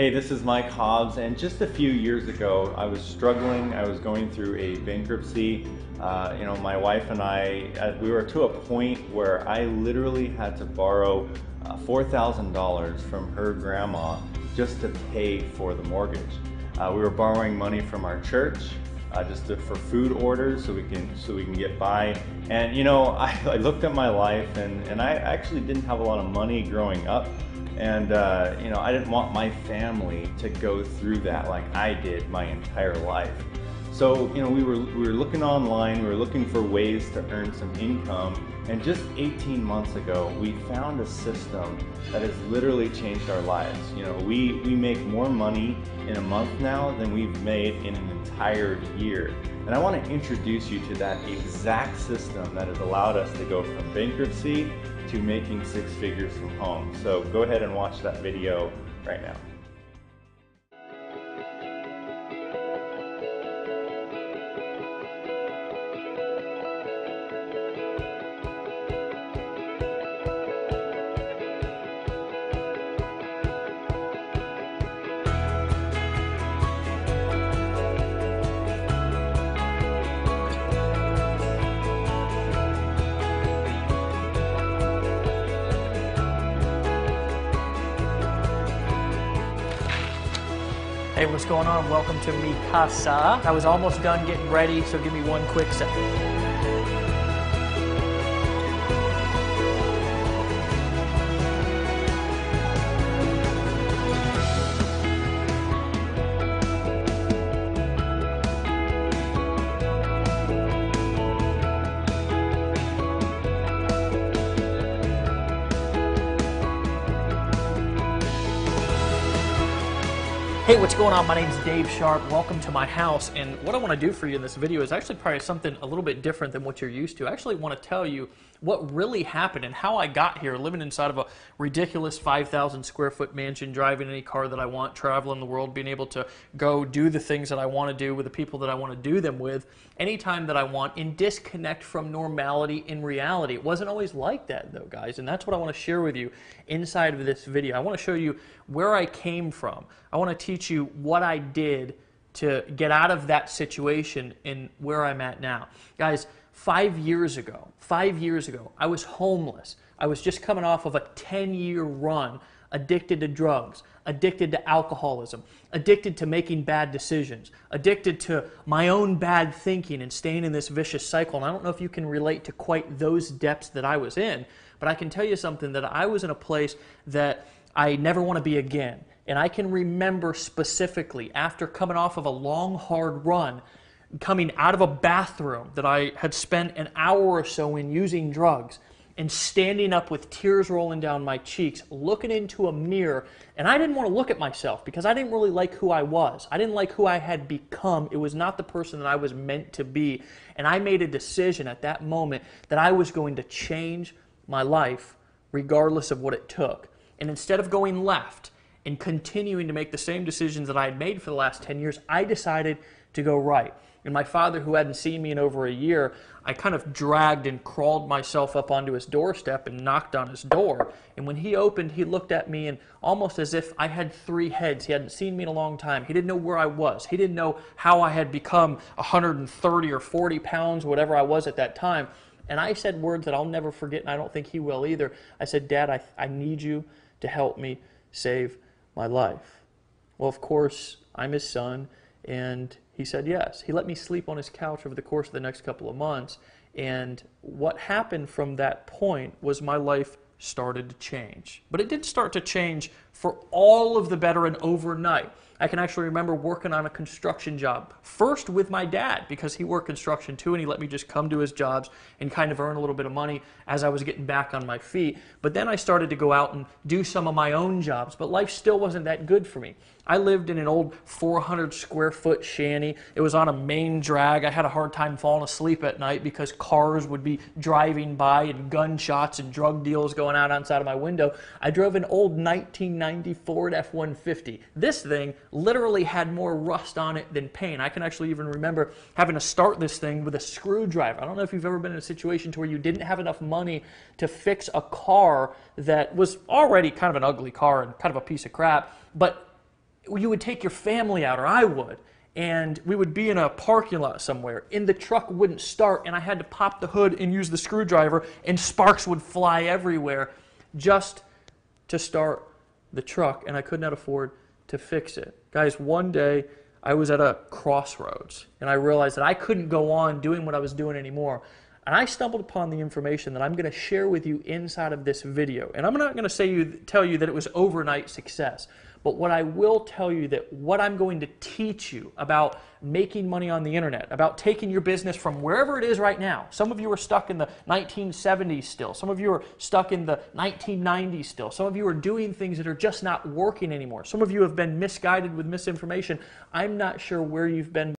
Hey, this is Mike Hobbs, and just a few years ago, I was struggling. I was going through a bankruptcy. My wife and I, we were to a point where I literally had to borrow $4,000 from her grandma just to pay for the mortgage. We were borrowing money from our church for food orders so we can get by. And I looked at my life, and I actually didn't have a lot of money growing up. And I didn't want my family to go through that like I did my entire life. So we were looking online, we were looking for ways to earn some income, and just 18 months ago we found a system that has literally changed our lives. We make more money in a month now than we've made in an entire year. And I want to introduce you to that exact system that has allowed us to go from bankruptcy to making six figures from home. So go ahead and watch that video right now. Hey, what's going on? Welcome to Mi Casa. I was almost done getting ready, so give me one quick second. Hey, what's going on? My name's Dave Sharp. Welcome to my house. And what I want to do for you in this video is actually probably something a little bit different than what you're used to. I actually want to tell you what really happened and how I got here, living inside of a ridiculous 5,000 square foot mansion, driving any car that I want, traveling the world, being able to go do the things that I want to do with the people that I want to do them with anytime that I want, and disconnect from normality in reality. It wasn't always like that though, guys, and that's what I want to share with you inside of this video. I want to show you where I came from. I want to teach you what I did to get out of that situation and where I'm at now. Guys, 5 years ago, I was homeless. I was just coming off of a 10-year run, addicted to drugs, addicted to alcoholism, addicted to making bad decisions, addicted to my own bad thinking and staying in this vicious cycle. And I don't know if you can relate to quite those depths that I was in, but I can tell you something, that I was in a place that I never want to be again. And I can remember specifically, after coming off of a long, hard run, coming out of a bathroom that I had spent an hour or so in using drugs, and standing up with tears rolling down my cheeks, looking into a mirror, and I didn't want to look at myself because I didn't really like who I was. I didn't like who I had become. It was not the person that I was meant to be. And I made a decision at that moment that I was going to change my life regardless of what it took. And instead of going left and continuing to make the same decisions that I had made for the last 10 years, I decided to go right. And my father, who hadn't seen me in over a year, I kind of dragged and crawled myself up onto his doorstep and knocked on his door. And when he opened, he looked at me and almost as if I had three heads. He hadn't seen me in a long time. He didn't know where I was. He didn't know how I had become 130 or 40 pounds, whatever I was at that time. And I said words that I'll never forget, and I don't think he will either. I said, "Dad, I need you to help me save my life." Well, of course, I'm his son, and he said yes. He let me sleep on his couch over the course of the next couple of months, and what happened from that point was my life started to change. But it did start to change for all of the better and overnight. I can actually remember working on a construction job, first with my dad, because he worked construction too, and he let me just come to his jobs and kind of earn a little bit of money as I was getting back on my feet. But then I started to go out and do some of my own jobs, but life still wasn't that good for me. I lived in an old 400 square foot shanty. It was on a main drag. I had a hard time falling asleep at night because cars would be driving by and gunshots and drug deals going out outside of my window. I drove an old 1990 Ford F-150. This thing literally had more rust on it than paint. I can actually even remember having to start this thing with a screwdriver. I don't know if you've ever been in a situation to where you didn't have enough money to fix a car that was already kind of an ugly car and kind of a piece of crap, but you would take your family out, or I would, and we would be in a parking lot somewhere, and the truck wouldn't start, and I had to pop the hood and use the screwdriver, and sparks would fly everywhere just to start the truck, and I could not afford to fix it. Guys, one day I was at a crossroads, and I realized that I couldn't go on doing what I was doing anymore. And I stumbled upon the information that I'm going to share with you inside of this video. And I'm not going to tell you that it was overnight success. But what I will tell you that what I'm going to teach you about making money on the internet, about taking your business from wherever it is right now. Some of you are stuck in the 1970s still. Some of you are stuck in the 1990s still. Some of you are doing things that are just not working anymore. Some of you have been misguided with misinformation. I'm not sure where you've been